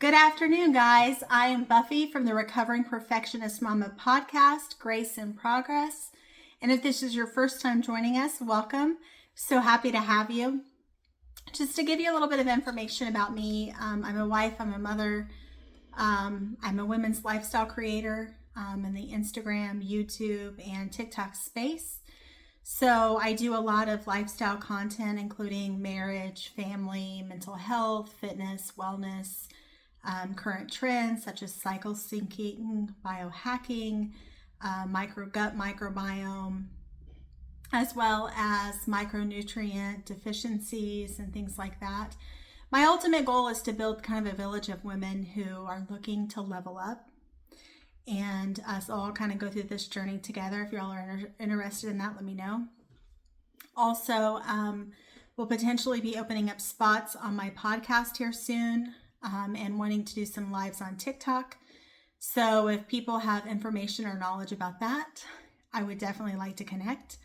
Good afternoon, guys. I am Buffy from the Recovering Perfectionist Mama podcast, Grace in Progress. And if this is your first time joining us, welcome. So happy to have you. Just to give you a little bit of information about me, I'm a wife, I'm a mother, I'm a women's lifestyle creator in the Instagram, YouTube, and TikTok space. So I do a lot of lifestyle content, including marriage, family, mental health, fitness, wellness, current trends such as cycle syncing, biohacking, gut microbiome, as well as micronutrient deficiencies and things like that. My ultimate goal is to build kind of a village of women who are looking to level up and us all kind of go through this journey together. If you all are interested in that, let me know. Also, we'll potentially be opening up spots on my podcast here soon. And wanting to do some lives on TikTok. So if people have information or knowledge about that, I would definitely like to connect.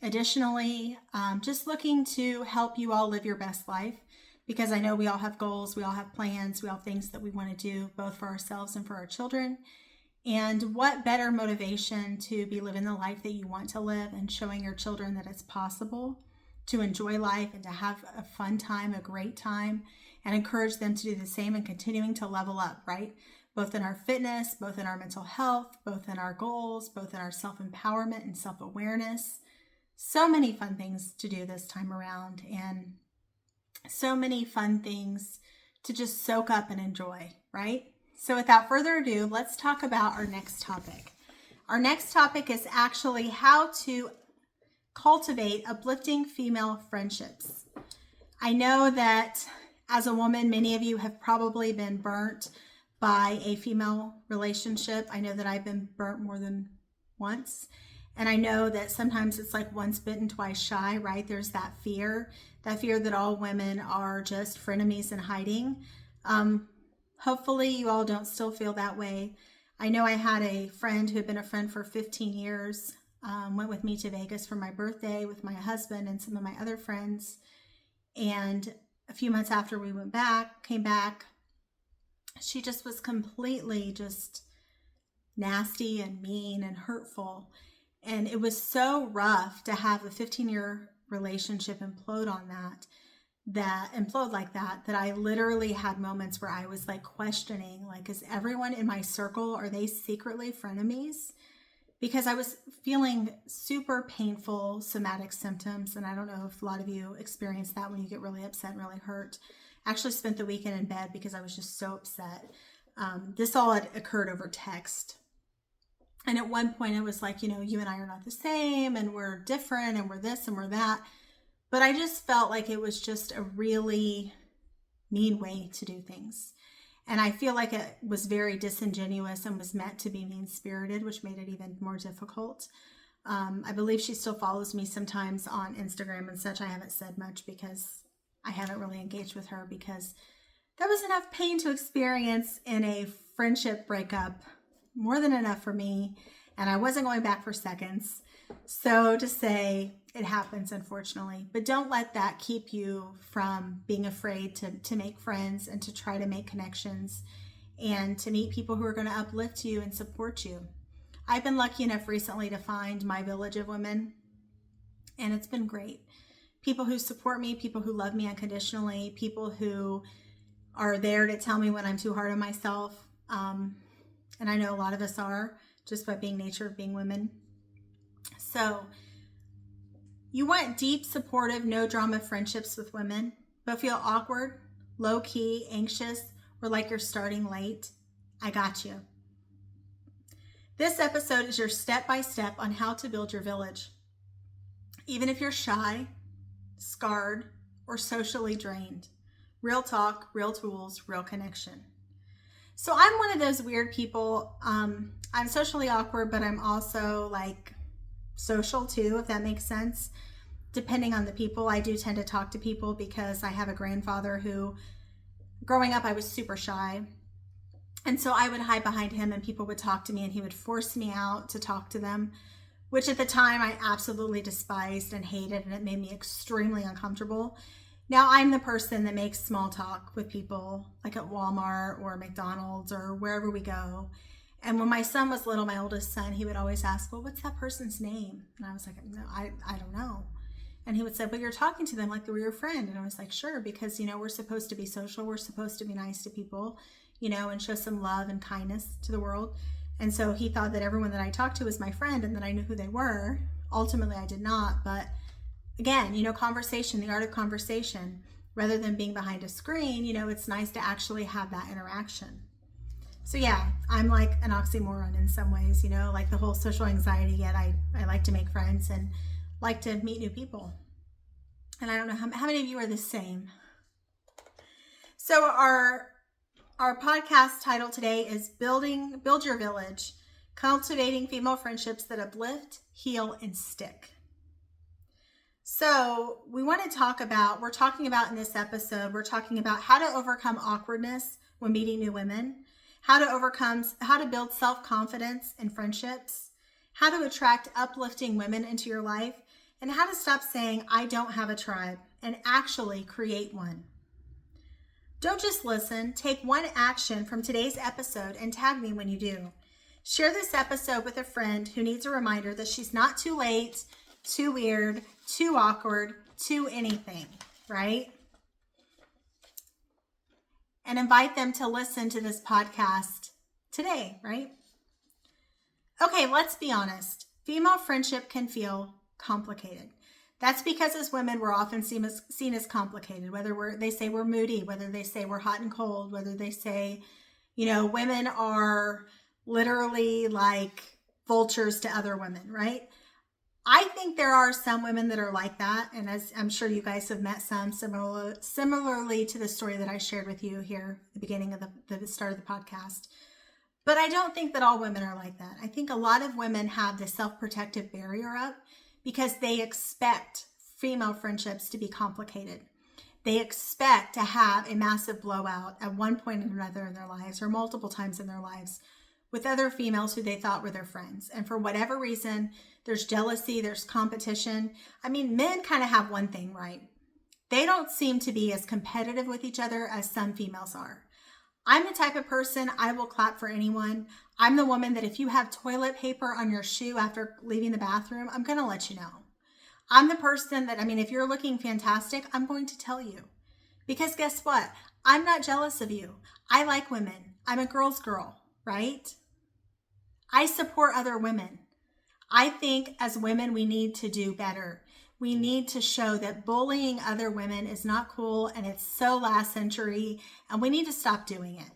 Additionally, just looking to help you all live your best life, because I know we all have goals, we all have plans, we all have things that we want to do both for ourselves and for our children. And what better motivation to be living the life that you want to live and showing your children that it's possible to enjoy life and to have a fun time, a great time, and encourage them to do the same and continuing to level up, right? Both in our fitness, both in our mental health, both in our goals, both in our self-empowerment and self-awareness. So many fun things to do this time around, and so many fun things to just soak up and enjoy, right? So without further ado, let's talk about our next topic. Our next topic is actually how to cultivate uplifting female friendships. I know that as a woman, many of you have probably been burnt by a female relationship. I know that I've been burnt more than once. And I know that sometimes it's like once bitten, twice shy, right? There's that fear that all women are just frenemies in hiding. Hopefully you all don't still feel that way. I know I had a friend who had been a friend for 15 years, went with me to Vegas for my birthday with my husband and some of my other friends. And a few months after we came back, she just was completely just nasty and mean and hurtful. And it was so rough to have a 15-year relationship implode like that I literally had moments where I was like questioning, like, is everyone in my circle, are they secretly frenemies? Because I was feeling super painful somatic symptoms. And I don't know if a lot of you experience that when you get really upset and really hurt. I actually spent the weekend in bed because I was just so upset. This all had occurred over text. And at one point it was like, you and I are not the same and we're different and we're this and we're that. But I just felt like it was just a really mean way to do things. And I feel like it was very disingenuous and was meant to be mean-spirited, which made it even more difficult. I believe she still follows me sometimes on Instagram and such. I haven't said much because I haven't really engaged with her, because that was enough pain to experience in a friendship breakup, more than enough for me. And I wasn't going back for seconds. So to say, it happens, unfortunately. But don't let that keep you from being afraid to make friends and to try to make connections and to meet people who are going to uplift you and support you. I've been lucky enough recently to find my village of women, and it's been great. People who support me, people who love me unconditionally, people who are there to tell me when I'm too hard on myself. And I know a lot of us are, just by being nature of being women. So you want deep, supportive, no drama friendships with women, but feel awkward, low key, anxious, or like you're starting late? I got you. This episode is your step-by-step on how to build your village. Even if you're shy, scarred, or socially drained. Real talk, real tools, real connection. So I'm one of those weird people. I'm socially awkward, but I'm also like social too, if that makes sense. Depending on the people, I do tend to talk to people because I have a grandfather who, growing up, I was super shy. And so I would hide behind him and people would talk to me and he would force me out to talk to them, which at the time I absolutely despised and hated, and it made me extremely uncomfortable. Now I'm the person that makes small talk with people, like at Walmart or McDonald's or wherever we go. And when my son was little, my oldest son, he would always ask, well, what's that person's name? And I was like, no, I don't know. And he would say, but you're talking to them like they were your friend. And I was like, sure, because, we're supposed to be social. We're supposed to be nice to people, and show some love and kindness to the world. And so he thought that everyone that I talked to was my friend and that I knew who they were. Ultimately, I did not. But again, conversation, the art of conversation, rather than being behind a screen, it's nice to actually have that interaction. So yeah, I'm like an oxymoron in some ways, like the whole social anxiety, yet I like to make friends and like to meet new people. And I don't know how many of you are the same. So our podcast title today is Build Your Village, Cultivating Female Friendships That Uplift, Heal, and Stick. So we're talking about in this episode, we're talking about how to overcome awkwardness when meeting new women, how to build self-confidence in friendships, how to attract uplifting women into your life, and how to stop saying, I don't have a tribe, and actually create one. Don't just listen, take one action from today's episode and tag me when you do. Share this episode with a friend who needs a reminder that she's not too late, too weird, too awkward, too anything, right? And invite them to listen to this podcast today, right? Okay, let's be honest. Female friendship can feel complicated. That's because as women, we're often seen as complicated, whether they say we're moody, whether they say we're hot and cold, whether they say, women are literally like vultures to other women, right? I think there are some women that are like that. And as I'm sure you guys have met some similarly to the story that I shared with you here at the beginning of the start of the podcast. But I don't think that all women are like that. I think a lot of women have the self-protective barrier up because they expect female friendships to be complicated. They expect to have a massive blowout at one point or another in their lives or multiple times in their lives with other females who they thought were their friends. And for whatever reason, there's jealousy, there's competition. I mean, men kind of have one thing right. They don't seem to be as competitive with each other as some females are. I'm the type of person, I will clap for anyone. I'm the woman that if you have toilet paper on your shoe after leaving the bathroom, I'm going to let you know. I'm the person that, if you're looking fantastic, I'm going to tell you. Because guess what? I'm not jealous of you. I like women. I'm a girl's girl, right? I support other women. I think as women, we need to do better. We need to show that bullying other women is not cool and it's so last century, and we need to stop doing it.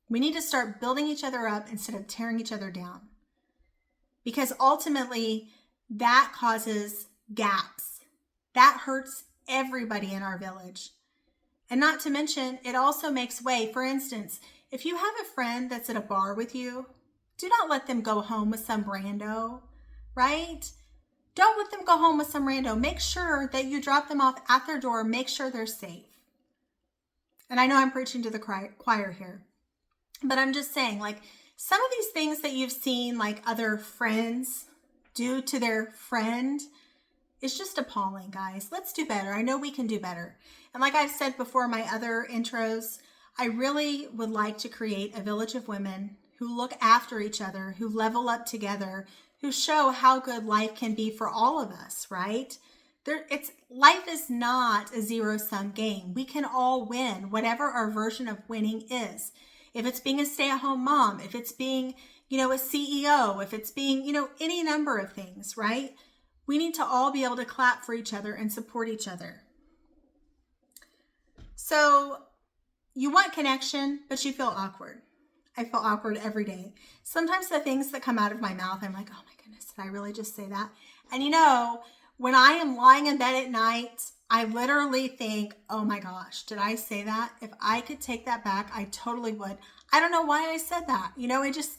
We need to start building each other up instead of tearing each other down. Because ultimately, that causes gaps. That hurts everybody in our village. And not to mention, it also makes way. For instance, if you have a friend that's at a bar with you, do not let them go home with some rando, right? Don't let them go home with some rando. Make sure that you drop them off at their door. Make sure they're safe. And I know I'm preaching to the choir here, but I'm just saying, like, some of these things that you've seen, like other friends do to their friend, is just appalling, guys. Let's do better. I know we can do better. And like I've said before in my other intros, I really would like to create a village of women who look after each other, who level up together, who show how good life can be for all of us, right? Life is not a zero-sum game. We can all win, whatever our version of winning is. If it's being a stay-at-home mom, if it's being, a CEO, if it's being, any number of things, right? We need to all be able to clap for each other and support each other. So you want connection, but you feel awkward. I feel awkward every day. Sometimes the things that come out of my mouth, I'm like, oh my goodness, did I really just say that? And when I am lying in bed at night, I literally think, oh my gosh, did I say that? If I could take that back, I totally would. I don't know why I said that. It just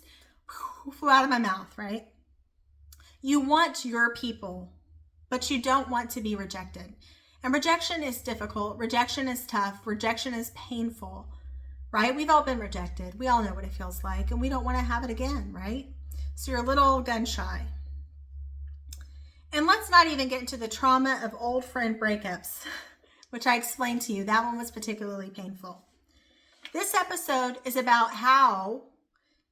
flew out of my mouth, right? You want your people, but you don't want to be rejected. And rejection is difficult. Rejection is tough. Rejection is painful. Right? We've all been rejected. We all know what it feels like, and we don't want to have it again, right? So you're a little gun shy. And let's not even get into the trauma of old friend breakups. which I explained to you. That one was particularly painful. This episode is about how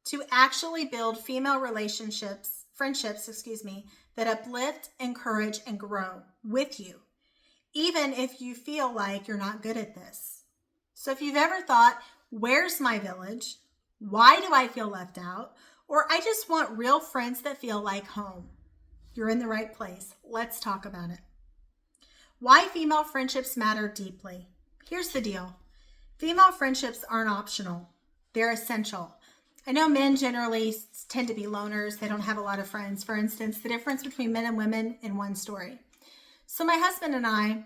to actually build female friendships, that uplift, encourage, and grow with you, even if you feel like you're not good at this. So if you've ever thought, where's my village? Why do I feel left out? Or I just want real friends that feel like home, you're in the right place. Let's talk about it. Why female friendships matter deeply. Here's the deal. Female friendships aren't optional. They're essential. I know men generally tend to be loners. They don't have a lot of friends. For instance, the difference between men and women in one story. So my husband and I,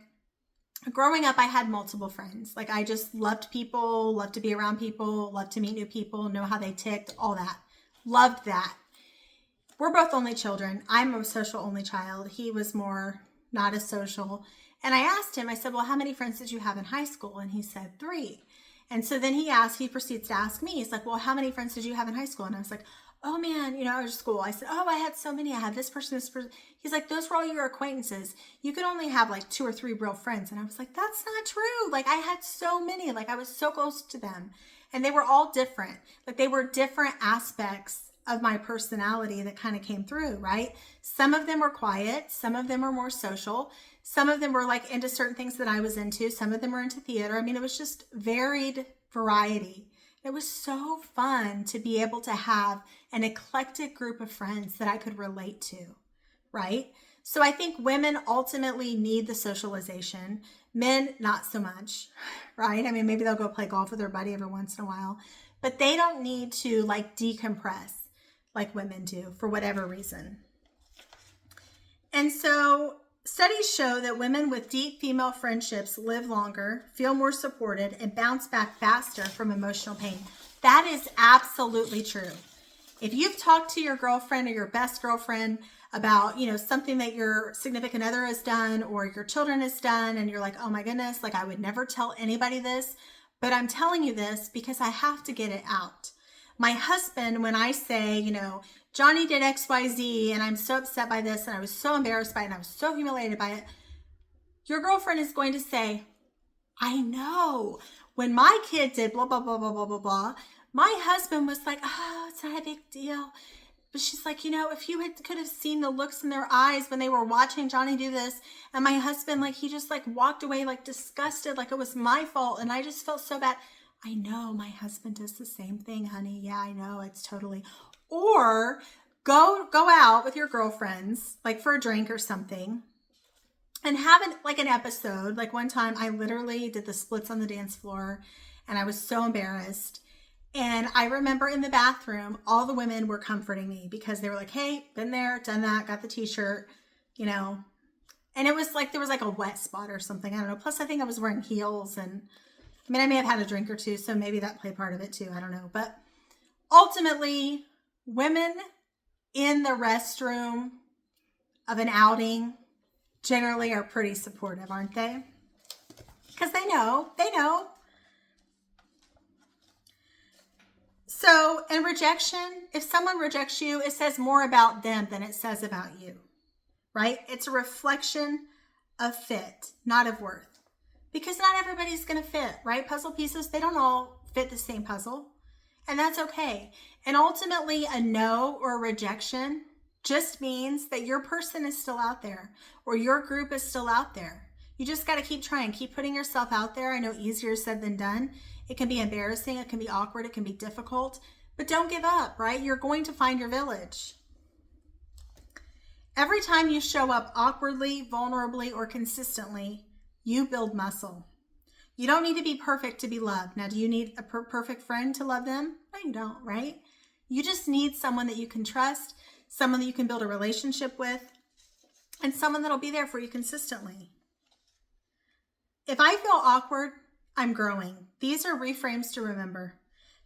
growing up, I had multiple friends. Like I just loved people, loved to be around people, loved to meet new people, know how they ticked, all that. Loved that. We're both only children. I'm a social only child. He was more not as social. And I asked him, I said, well, how many friends did you have in high school? And he said 3. And so then he proceeds to ask me, he's like, well, how many friends did you have in high school? And I was like, oh man, I was school. I said, oh, I had so many. I had this person, this person. He's like, those were all your acquaintances. You could only have like 2 or 3 real friends. And I was like, that's not true. Like I had so many, like I was so close to them and they were all different. Like they were different aspects of my personality that kind of came through, right? Some of them were quiet. Some of them were more social. Some of them were like into certain things that I was into. Some of them were into theater. I mean, it was just varied variety. It was so fun to be able to have an eclectic group of friends that I could relate to, right? So I think women ultimately need the socialization. Men, not so much, right? I mean, maybe they'll go play golf with their buddy every once in a while, but they don't need to like decompress like women do for whatever reason. And so studies show that women with deep female friendships live longer, feel more supported, and bounce back faster from emotional pain. That is absolutely true. If you've talked to your girlfriend or your best girlfriend about, something that your significant other has done or your children has done, and you're like, oh my goodness, like I would never tell anybody this, but I'm telling you this because I have to get it out. My husband, when I say, Johnny did XYZ and I'm so upset by this and I was so embarrassed by it and I was so humiliated by it, your girlfriend is going to say, I know when my kid did blah, blah, blah, blah, blah, blah, blah, my husband was like, oh, it's not a big deal. But she's like, if you could have seen the looks in their eyes when they were watching Johnny do this. And my husband, like, he just like walked away, like disgusted, like it was my fault. And I just felt so bad. I know my husband does the same thing, honey. Yeah, I know. It's totally. Or go out with your girlfriends, like for a drink or something, and have an episode. Like one time I literally did the splits on the dance floor and I was so embarrassed. And I remember in the bathroom, all the women were comforting me because they were like, hey, been there, done that, got the t-shirt, and it was like, there was like a wet spot or something. I don't know. Plus I think I was wearing heels and I may have had a drink or two. So maybe that played part of it too. I don't know. But ultimately, women in the restroom of an outing generally are pretty supportive, aren't they? Because they know. So, in rejection, if someone rejects you, it says more about them than it says about you, right? It's a reflection of fit, not of worth. Because not everybody's going to fit, right? Puzzle pieces, they don't all fit the same puzzle. And that's okay. And ultimately, a no or a rejection just means that your person is still out there or your group is still out there. You just got to keep trying, keep putting yourself out there. I know easier said than done. It can be embarrassing. It can be awkward. It can be difficult, but don't give up, right? You're going to find your village. Every time you show up awkwardly, vulnerably, or consistently, you build muscle. You don't need to be perfect to be loved. Now, do you need a perfect friend to love them? No, you don't, right? You just need someone that you can trust, someone that you can build a relationship with, and someone that'll be there for you consistently. If I feel awkward, I'm growing. These are reframes to remember.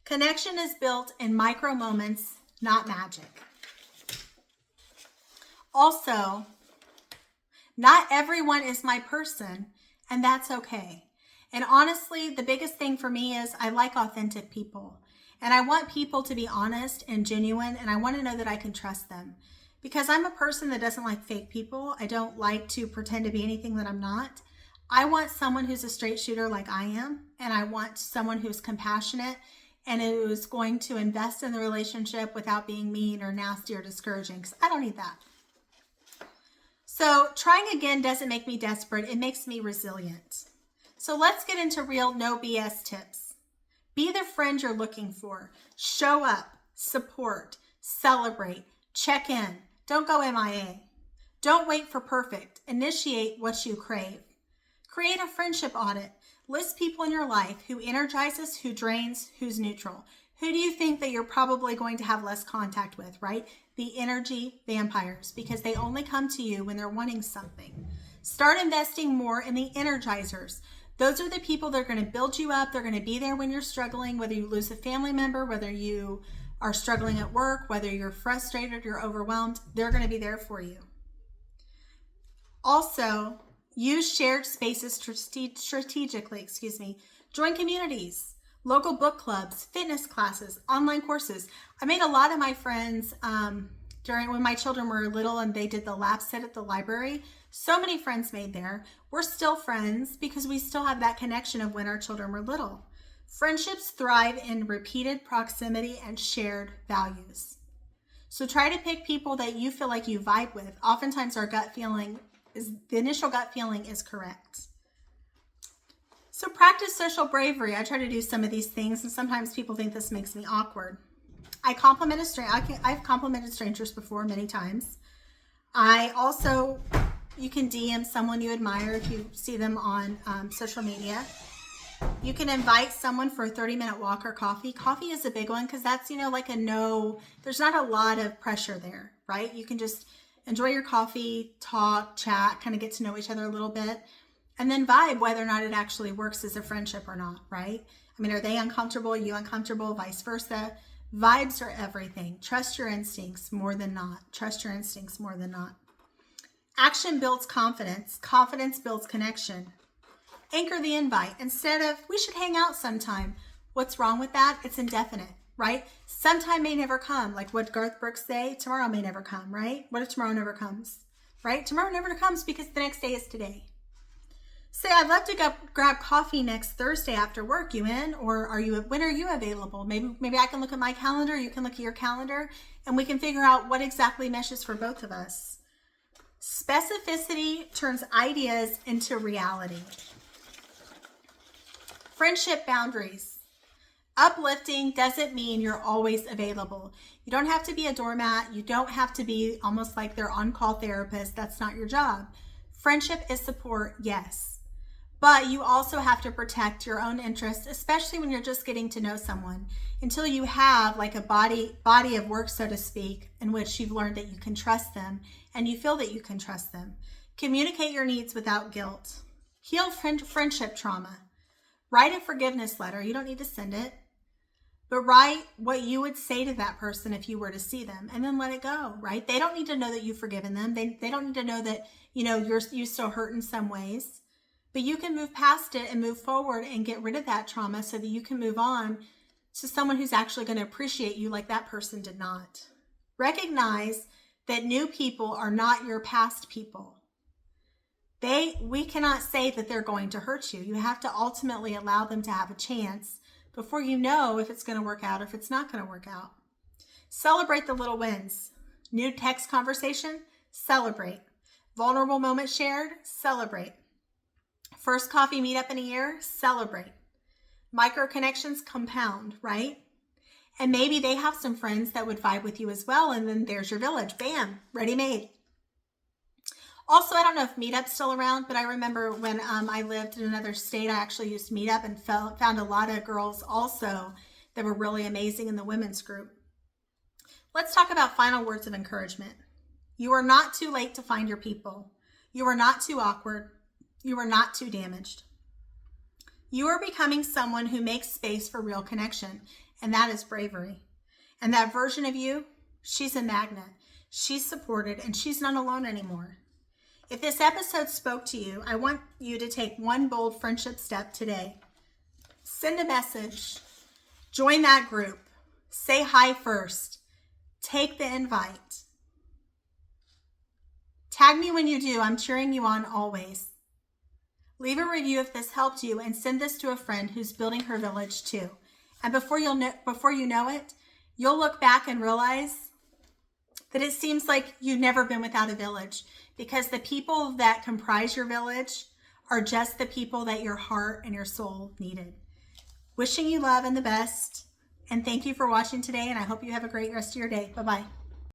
Connection is built in micro moments, not magic. Also, not everyone is my person, and that's okay. And honestly, the biggest thing for me is I like authentic people. And I want people to be honest and genuine, and I want to know that I can trust them. Because I'm a person that doesn't like fake people. I don't like to pretend to be anything that I'm not. I want someone who's a straight shooter like I am, and I want someone who's compassionate and who's going to invest in the relationship without being mean or nasty or discouraging, because I don't need that. So trying again doesn't make me desperate. It makes me resilient. So let's get into real no BS tips. Be the friend you're looking for. Show up, support, celebrate, check in. Don't go MIA. Don't wait for perfect. Initiate what you crave. Create a friendship audit. List people in your life who energizes, who drains, who's neutral. Who do you think that you're probably going to have less contact with, right? The energy vampires, because they only come to you when they're wanting something. Start investing more in the energizers. Those are the people that are going to build you up. They're going to be there when you're struggling, whether you lose a family member, whether you are struggling at work, whether you're frustrated, you're overwhelmed, they're going to be there for you. Also, use shared spaces strategically, Join communities, local book clubs, fitness classes, online courses. I made a lot of my friends during when my children were little and they did the lap set at the library. So many friends made there. We're still friends because we still have that connection of when our children were little. Friendships thrive in repeated proximity and shared values. So try to pick people that you feel like you vibe with. Oftentimes the initial gut feeling is correct. So practice social bravery. I try to do some of these things, and sometimes people think this makes me awkward. I've complimented strangers before many times. You can DM someone you admire if you see them on social media. You can invite someone for a 30-minute walk or coffee. Coffee is a big one because that's, there's not a lot of pressure there, right? You can just enjoy your coffee, talk, chat, kind of get to know each other a little bit, and then vibe whether or not it actually works as a friendship or not, right? I mean, are they uncomfortable? Are you uncomfortable? Vice versa. Vibes are everything. Trust your instincts more than not. Trust your instincts more than not. Action builds confidence. Confidence builds connection. Anchor the invite. Instead of, we should hang out sometime. What's wrong with that? It's indefinite, right? Sometime may never come. Like what Garth Brooks say, tomorrow may never come, right? What if tomorrow never comes, right? Tomorrow never comes because the next day is today. Say, I'd love to go grab coffee next Thursday after work. You in? Or when are you available? Maybe I can look at my calendar. You can look at your calendar and we can figure out what exactly meshes for both of us. Specificity turns ideas into reality. Friendship boundaries. Uplifting doesn't mean you're always available. You don't have to be a doormat. You don't have to be almost like their on-call therapist. That's not your job. Friendship is support, yes. But you also have to protect your own interests, especially when you're just getting to know someone, until you have like a body of work, so to speak, in which you've learned that you can trust them and you feel that you can trust them. Communicate your needs without guilt. Heal friendship trauma. Write a forgiveness letter. You don't need to send it, but write what you would say to that person if you were to see them, and then let it go, right? They don't need to know that you've forgiven them. They don't need to know that, you still hurt in some ways, but you can move past it and move forward and get rid of that trauma so that you can move on to someone who's actually going to appreciate you like that person did not. Recognize that new people are not your past people. We cannot say that they're going to hurt you. You have to ultimately allow them to have a chance before you know if it's going to work out or if it's not going to work out. Celebrate the little wins. New text conversation, celebrate. Vulnerable moment shared, celebrate. First coffee meetup in a year, celebrate. Micro connections compound, right? And maybe they have some friends that would vibe with you as well, and then there's your village. Bam, ready made. Also, I don't know if Meetup's still around, but I remember when I lived in another state, I actually used Meetup and found a lot of girls also that were really amazing in the women's group. Let's talk about final words of encouragement. You are not too late to find your people. You are not too awkward. You are not too damaged. You are becoming someone who makes space for real connection, and that is bravery. And that version of you, she's a magnet. She's supported, and she's not alone anymore. If this episode spoke to you, I want you to take one bold friendship step today. Send a message. Join that group. Say hi first. Take the invite. Tag me when you do. I'm cheering you on always. Leave a review if this helped you, and send this to a friend who's building her village too. And before you know it, you'll look back and realize that it seems like you've never been without a village, because the people that comprise your village are just the people that your heart and your soul needed. Wishing you love and the best. And thank you for watching today, and I hope you have a great rest of your day. Bye-bye.